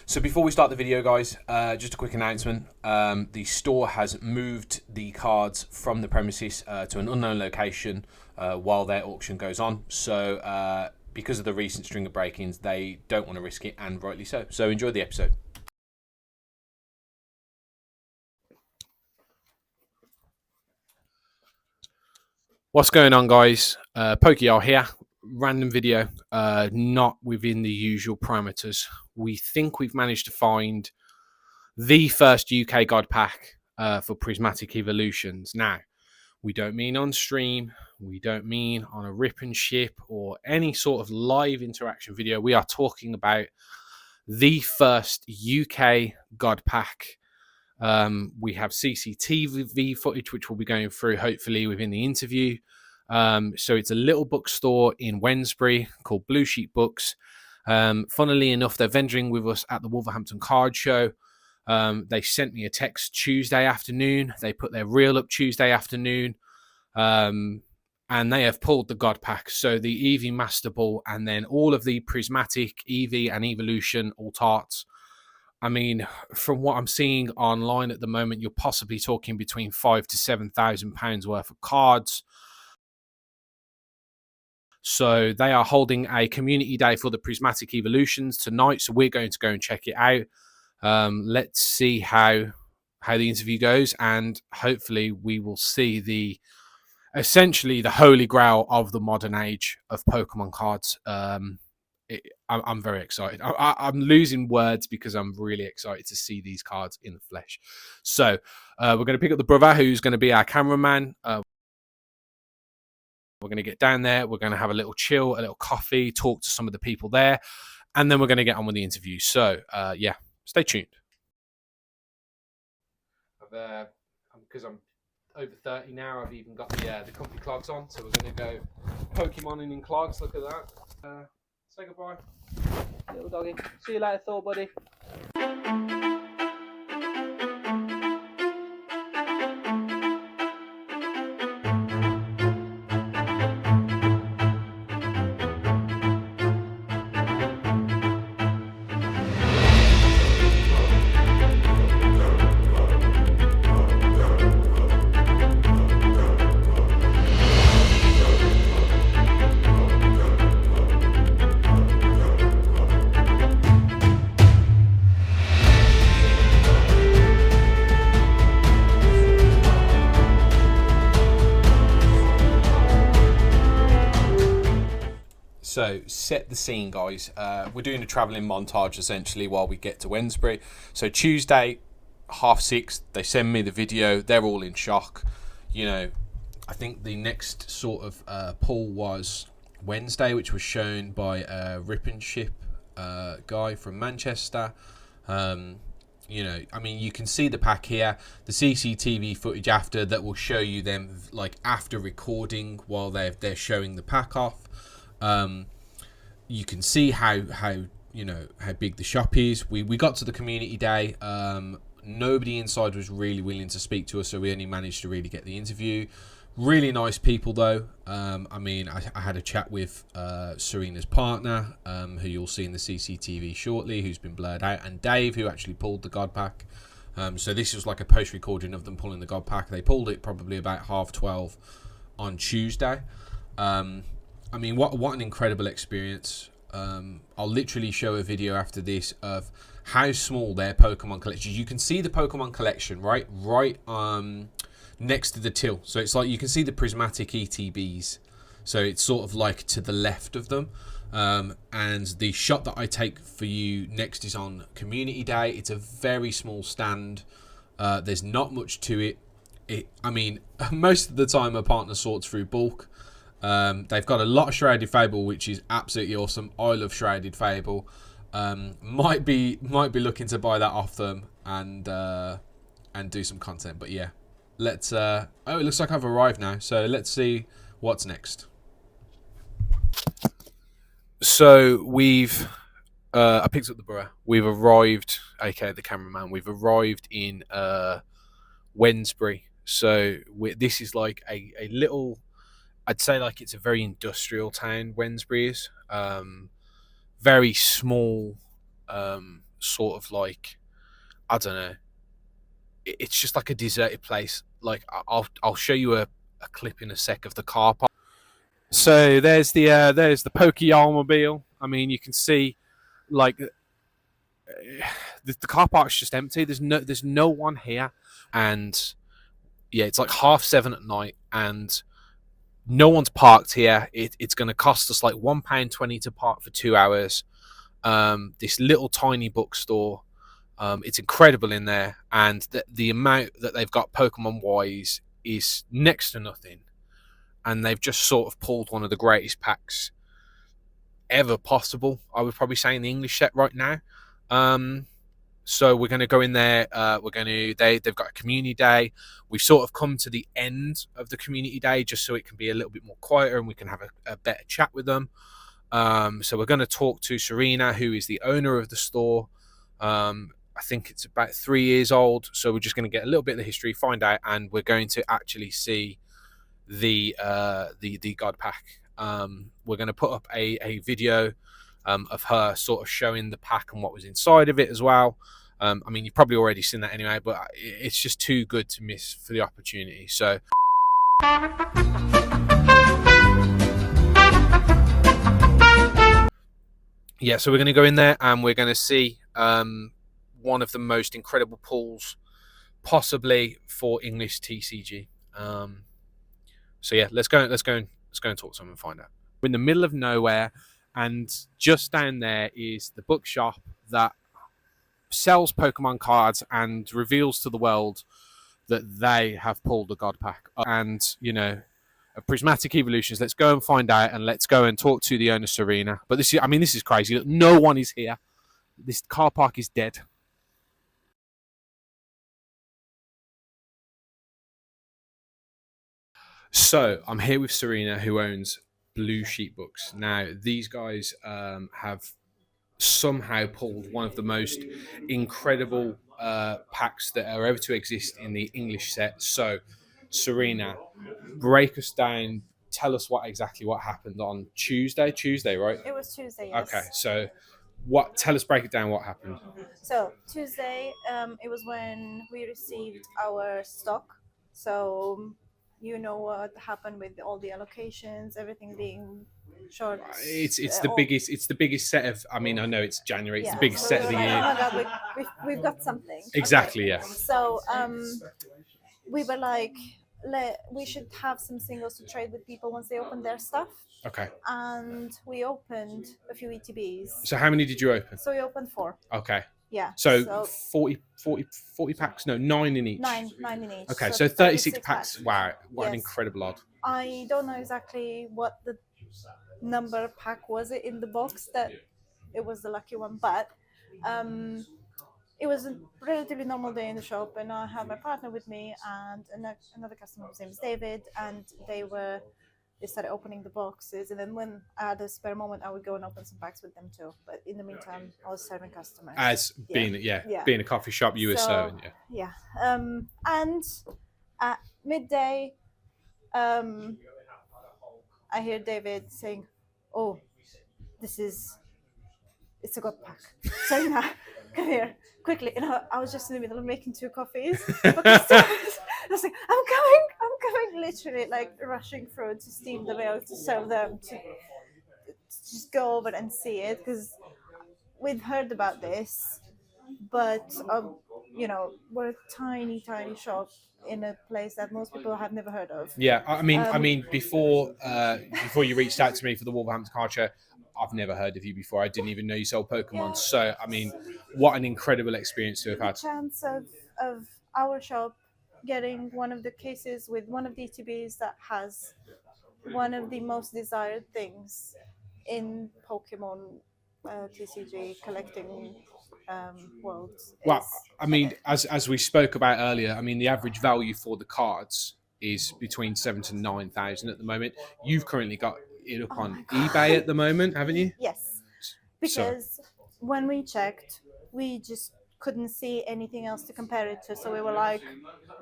So before we start the video, guys, just a quick announcement. The store has moved the cards from the premises to an unknown location while their auction goes on. So because of the recent string of break-ins, they don't want to risk it, and rightly so. So enjoy the episode. What's going on, guys? PokeR here. Random video, not within the usual parameters. We think we've managed to find the first UK God pack for Prismatic Evolutions. Now, we don't mean on stream, we don't mean on a rip and ship or any sort of live interaction video. We are talking about the first UK God pack. We have CCTV footage, which we'll be going through hopefully within the interview. So it's a little bookstore in Wednesbury called Blue Sheep Books. Funnily enough, they're venturing with us at the Wolverhampton Card Show. They sent me a text Tuesday afternoon. They put their reel up Tuesday afternoon. And they have pulled the God pack. So the Eevee Master Ball and then all of the Prismatic, Eevee and Evolution alt arts. I mean, from what I'm seeing online at the moment, you're possibly talking between £5,000 to £7,000 worth of cards. So they are holding a community day for the Prismatic Evolutions tonight. So we're going to go and check it out. Let's see how the interview goes, and hopefully we will see essentially the holy grail of the modern age of Pokemon cards. I'm very excited. I'm losing words because I'm really excited to see these cards in the flesh. So we're going to pick up the brother who's going to be our cameraman. We're going to get down there. We're going to have a little chill, a little coffee, talk to some of the people there, and then we're going to get on with the interview. So, yeah, stay tuned. Because I'm over 30 now, I've even got the comfy clogs on. So we're going to go Pokemoning in clogs. Look at that. Say goodbye, little doggy. See you later, Thor, buddy. So set the scene, guys. We're doing a travelling montage essentially while we get to Wednesbury. So Tuesday, 6:30, they send me the video. They're all in shock. You know, I think the next sort of pull was Wednesday, which was shown by a rip and ship guy from Manchester. You know, I mean, you can see the pack here, the CCTV footage after that will show you them like after recording while they're showing the pack off. You can see how big the shop is. We got to the community day. Nobody inside was really willing to speak to us, so we only managed to really get the interview. Really nice people though. I mean, I had a chat with Serena's partner, who you'll see in the CCTV shortly, who's been blurred out, and Dave, who actually pulled the God pack. So this was like a post recording of them pulling the God pack. They pulled it probably about 12:30 on Tuesday. I mean, what an incredible experience. I'll literally show a video after this of how small their Pokemon collection is. You can see the Pokemon collection right next to the till. So it's like you can see the Prismatic ETBs. So it's sort of like to the left of them. And the shot that I take for you next is on Community Day. It's a very small stand. There's not much to it. I mean, most of the time a partner sorts through bulk. They've got a lot of Shrouded Fable, which is absolutely awesome. I love Shrouded Fable. Might be looking to buy that off them and do some content. But yeah, let's. Oh, it looks like I've arrived now. So let's see what's next. So we've. I picked up the borough. We've arrived, aka the cameraman. We've arrived in Wednesbury. So this is like a little. I'd say like it's a very industrial town, Wednesbury is. Very small sort of like, I don't know, it's just like a deserted place. Like I'll show you a clip in a sec of the car park. So there's the Poke-Mobile. I mean, you can see like the car park's just empty. There's no one here, and yeah, it's like 7:30 at night, and no one's parked here. It's going to cost us like £1.20 to park for 2 hours. This little tiny bookstore. It's incredible in there, and the amount that they've got Pokemon wise is next to nothing. And they've just sort of pulled one of the greatest packs ever possible, I would probably say, in the English set right now. So we're going to go in there. They've got a community day. We've sort of come to the end of the community day just so it can be a little bit more quieter and we can have a better chat with them. So we're going to talk to Serena, who is the owner of the store. I think it's about 3 years old. So we're just going to get a little bit of the history, find out, and we're going to actually see the God Pack. We're going to put up a video of her sort of showing the pack and what was inside of it as well. I mean, you've probably already seen that anyway, but it's just too good to miss for the opportunity. So yeah, so we're going to go in there and we're going to see one of the most incredible pulls possibly for English TCG. So yeah, let's go and talk to someone and find out. We're in the middle of nowhere, and just down there is the bookshop that sells Pokemon cards and reveals to the world that they have pulled the God Pack. And, you know, Prismatic Evolutions, let's go and find out, and let's go and talk to the owner, Serena. But this is crazy. No one is here. This car park is dead. So I'm here with Serena, who owns Blue Sheep Books. Now, these guys have somehow pulled one of the most incredible packs that are ever to exist in the English set. So, Serena, break us down. Tell us what happened on Tuesday. Tuesday, right? It was Tuesday, yes. Okay, so break it down. What happened? So Tuesday, it was when we received our stock. So you know what happened with all the allocations, everything being short. It's the biggest set of. I mean, I know it's January. It's the biggest set of the year. Oh my God, we've got something. Exactly. Okay. Yeah. So we were like, we should have some singles to trade with people once they open their stuff. Okay. And we opened a few ETBs. So how many did you open? So we opened 4. Okay. Yeah. So 40 packs? No, 9 in each. 9 in each. Okay, so 36 packs. Wow, what an incredible odd. I don't know exactly what the number pack was it in the box that it was the lucky one, but it was a relatively normal day in the shop, and I had my partner with me and another customer whose name is David, and they started opening the boxes, and then when I had a spare moment, I would go and open some packs with them too. But in the meantime, I was serving customers. Being a coffee shop, you were serving, yeah. And at midday, I hear David saying, "Oh, it's a God pack. Serena, come here quickly." And I was just in the middle of making 2 coffees. I was like, I'm coming, literally like rushing through to steam the milk, to serve them, to just go over and see it, because we've heard about this, but we're a tiny shop in a place that most people have never heard of. Yeah, I mean, before you reached out to me for the Wolverhampton Card Show, I've never heard of you before. I didn't even know you sold Pokemon. Yeah. So, I mean, what an incredible experience to have had. The chance of our shop getting one of the cases with one of the ETBs that has one of the most desired things in Pokemon TCG collecting worlds. Well, I mean, as we spoke about earlier, I mean, the average value for the cards is between 7,000 to 9,000 at the moment. You've currently got it up on eBay at the moment, haven't you? Yes, because when we checked, we just couldn't see anything else to compare it to. So we were like,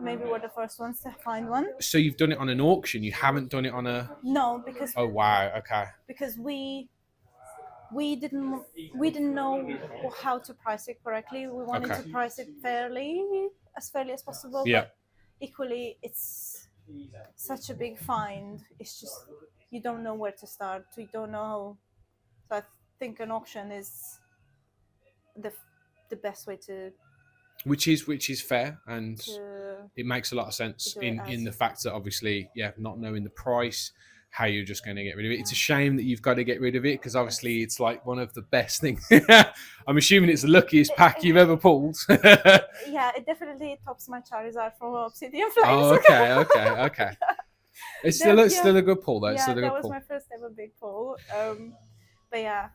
maybe we're the first ones to find one. So you've done it on an auction? You haven't done it on a... No, because... Oh, wow. Okay. Because we we didn't know how to price it correctly. We wanted Okay. to price it fairly as possible, Yeah. but equally it's such a big find. It's just you don't know where to start. You don't know. So I think an auction is the best way Which is fair, and to it makes a lot of sense do it in as. the fact that obviously, not knowing the price, how you're just going to get rid of it. It's a shame that you've got to get rid of it because obviously it's like one of the best things. I'm assuming it's the luckiest pack you've ever pulled. Yeah, it definitely tops my Charizard from Obsidian Flames. Oh, okay. It's still a good pull though. It's Yeah, still a that good was pull. my first ever big pull. But yeah,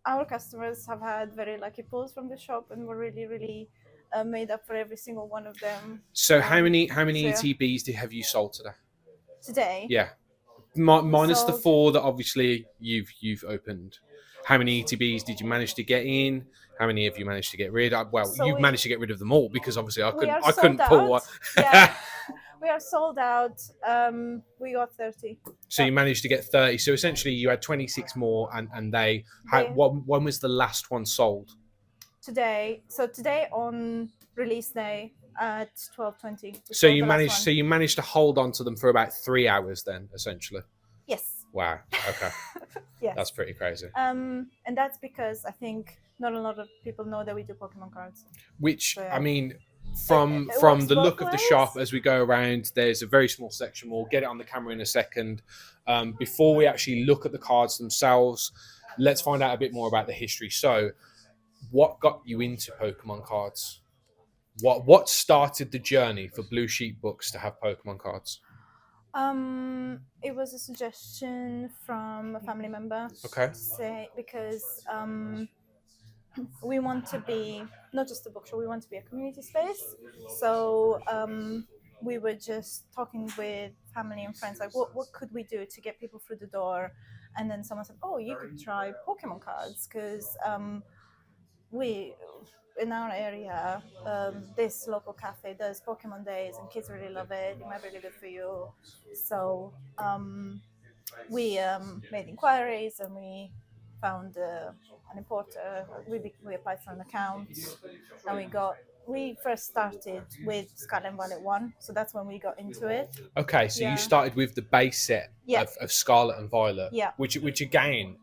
our customers have had very lucky pulls from the shop, and we're really, really made up for every single one of them. So how many so yeah. ETBs have you sold today? Today? Yeah, minus the sold- 4 that obviously you've opened. How many ETBs did you manage to get in? How many have you managed to get rid of? Well, So you've we- managed to get rid of them all because obviously I We are couldn't sold pull one. out. Yeah, we are sold out. We got 30. So you managed to get 30. So essentially you had 26 more, and they had They- when was the last one sold? Today. So today on release day at 12:20. So you managed to hold on to them for about 3 hours then, essentially. Yes. Wow. Okay. Yes. That's pretty crazy. And that's because I think not a lot of people know that we do Pokemon cards. Which So, yeah. I mean, from It from works the both look of the ways. shop as we go around, there's a very small section. We'll get it on the camera in a second. Before we actually look at the cards themselves, let's find out a bit more about the history. So, what got you into Pokemon cards? What started the journey for Blue Sheep Books to have Pokemon cards? It was a suggestion from a family member. Okay. To say because we want to be not just a bookshop, we want to be a community space. So we were just talking with family and friends, like what could we do to get people through the door? And then someone said, oh, you could try Pokemon cards because we in our area this local cafe does Pokemon days and kids really love it. It might be really good for you. So we made inquiries and we found an importer. We applied for an account and we first started with Scarlet and Violet 1, so that's when we got into it. Okay, so Yeah. you started with the base set Yeah. of Scarlet and Violet, Yeah. which again,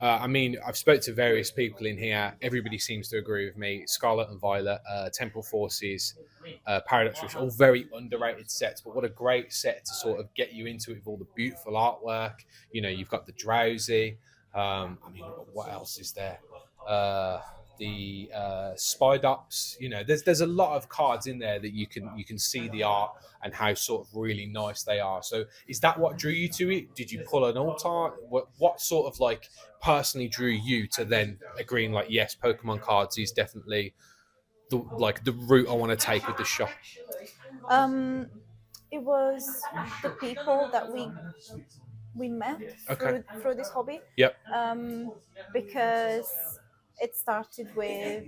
I mean, I've spoke to various people in here. Everybody seems to agree with me. Scarlet and Violet, Temple Forces, Paradox Rift, all very underrated sets. But what a great set to sort of get you into it with all the beautiful artwork. You know, you've got the Drowsy. I mean, what else is there? The Spidops. You know, there's a lot of cards in there that you can see the art and how sort of really nice they are. So is that what drew you to it? Did you pull an alt-art? What sort of like personally drew you to then agreeing like, yes, Pokemon cards is definitely the route I want to take with the shop? It was the people that we met through this hobby. Yep. Because it started with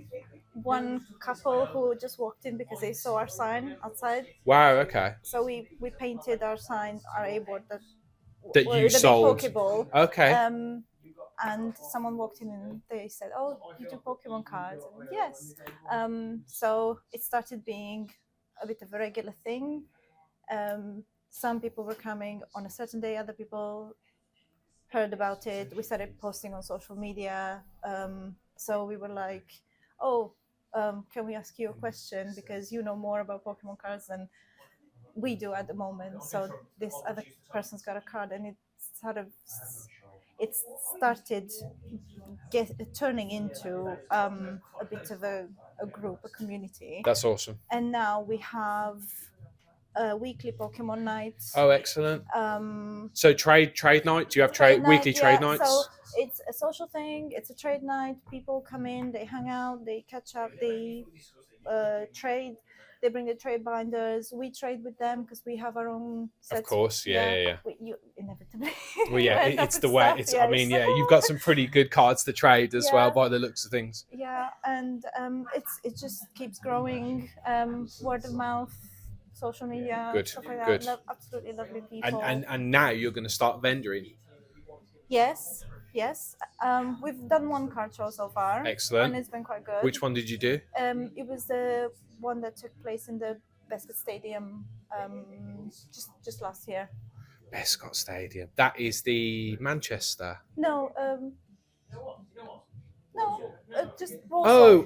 one couple who just walked in because they saw our sign outside. Wow. Okay. So we painted our sign, our A-board that You the sold. big Pokeball. Okay. And someone walked in and they said, "Oh, you do Pokemon cards?" And yes. So it started being a bit of a regular thing. Some people were coming on a certain day. Other people heard about it. We started posting on social media. So we were like, "Oh, can we ask you a question? Because you know more about Pokemon cards than we do at the moment." So this other person's got a card, and it started turning into a bit of a group, a community. That's awesome. And now we have weekly Pokemon nights. Oh, excellent. So trade night. Do you have weekly trade nights? So it's a social thing. It's a trade night. People come in, they hang out, they catch up, they trade. They bring the trade binders. We trade with them because we have our own sets. Of course, yeah. You inevitably. Well, yeah, it's the way. Stuff, I mean, yeah, you've got some pretty good cards to trade as well, by the looks of things. Yeah, and it just keeps growing. Word of mouth, social media, Good, stuff like that. good. Absolutely lovely people. And now you're going to start vendoring. Yes, Yes. We've done one card show so far. Excellent. And it's been quite good. Which one did you do? It was the one that took place in the Bescot Stadium just last year. Bescot Stadium. That is the Manchester. No, just Warsaw. Oh,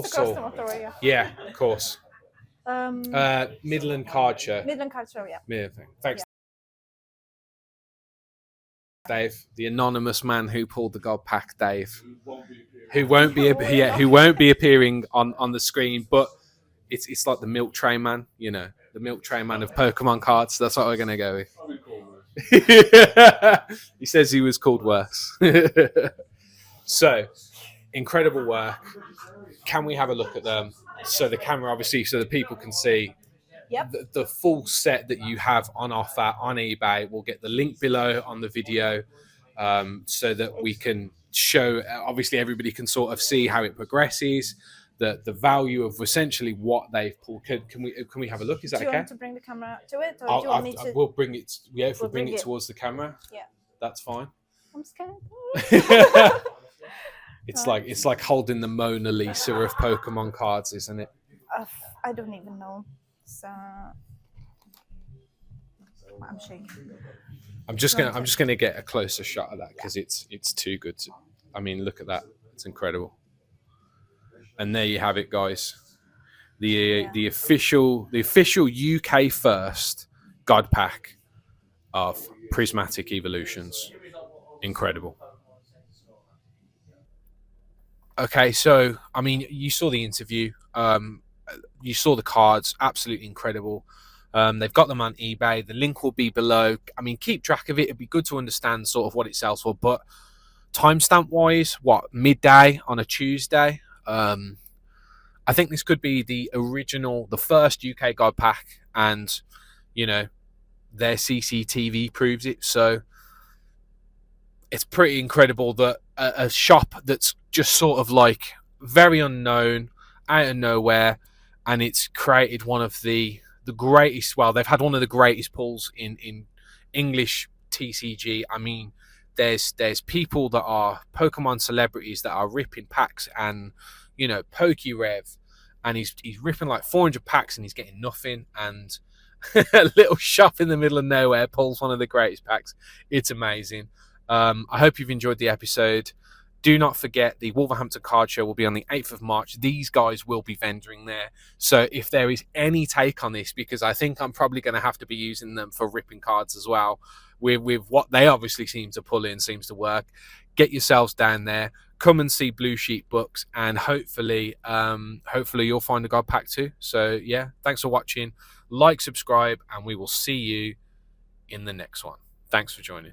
Just across the Warsaw. motorway, yeah. Yeah, of course. Midland Card Show. Midland Card Show, yeah. Yeah, thanks, Dave, the anonymous man who pulled the God Pack, Dave, who won't be appearing on the screen, but it's like the milk tray man, you know, the milk tray man of Pokemon cards. That's what we're gonna go with. He says he was called worse. So, incredible work. Can we have a look at them? So the camera, obviously, so the people can see. Yep. The full set that you have on offer on eBay. We'll get the link below on the video, so that we can show. Obviously, everybody can sort of see how it progresses, the value of essentially what they've pulled. Can we have a look? Is that Do you okay? want to bring the camera to it, or do you want me to? We'll bring it. Yeah, if We'll we bring bring it it. towards the camera, Yeah. that's fine. I'm scared. It's like holding the Mona Lisa of Pokemon cards, isn't it? I don't even know. So I'm shaking. I'm just gonna get a closer shot of that because it's too good. I mean, look at that. It's incredible. And there you have it, guys. The official UK first God Pack of Prismatic Evolutions. Incredible. Okay, so I mean, you saw the interview. You saw the cards. Absolutely incredible. They've got them on eBay. The link will be below. I mean, keep track of it. It'd be good to understand sort of what it sells for. But timestamp wise, what, midday on a Tuesday? I think this could be the first UK God Pack, and you know, their CCTV proves it. So it's pretty incredible that a shop that's just sort of like very unknown, out of nowhere, and it's created one of the greatest. Well, they've had one of the greatest pulls in English TCG. I mean, there's people that are Pokemon celebrities that are ripping packs, and you know, PokeRev, and he's ripping like 400 packs and he's getting nothing. And a little shop in the middle of nowhere pulls one of the greatest packs. It's amazing. I hope you've enjoyed the episode. Do not forget, the Wolverhampton Card Show will be on the 8th of March. These guys will be vendoring there. So if there is any take on this, because I think I'm probably going to have to be using them for ripping cards as well, with what they obviously seem to pull in, seems to work, get yourselves down there. Come and see Blue Sheep Books, and hopefully you'll find a God Pack too. So yeah, thanks for watching. Like, subscribe, and we will see you in the next one. Thanks for joining.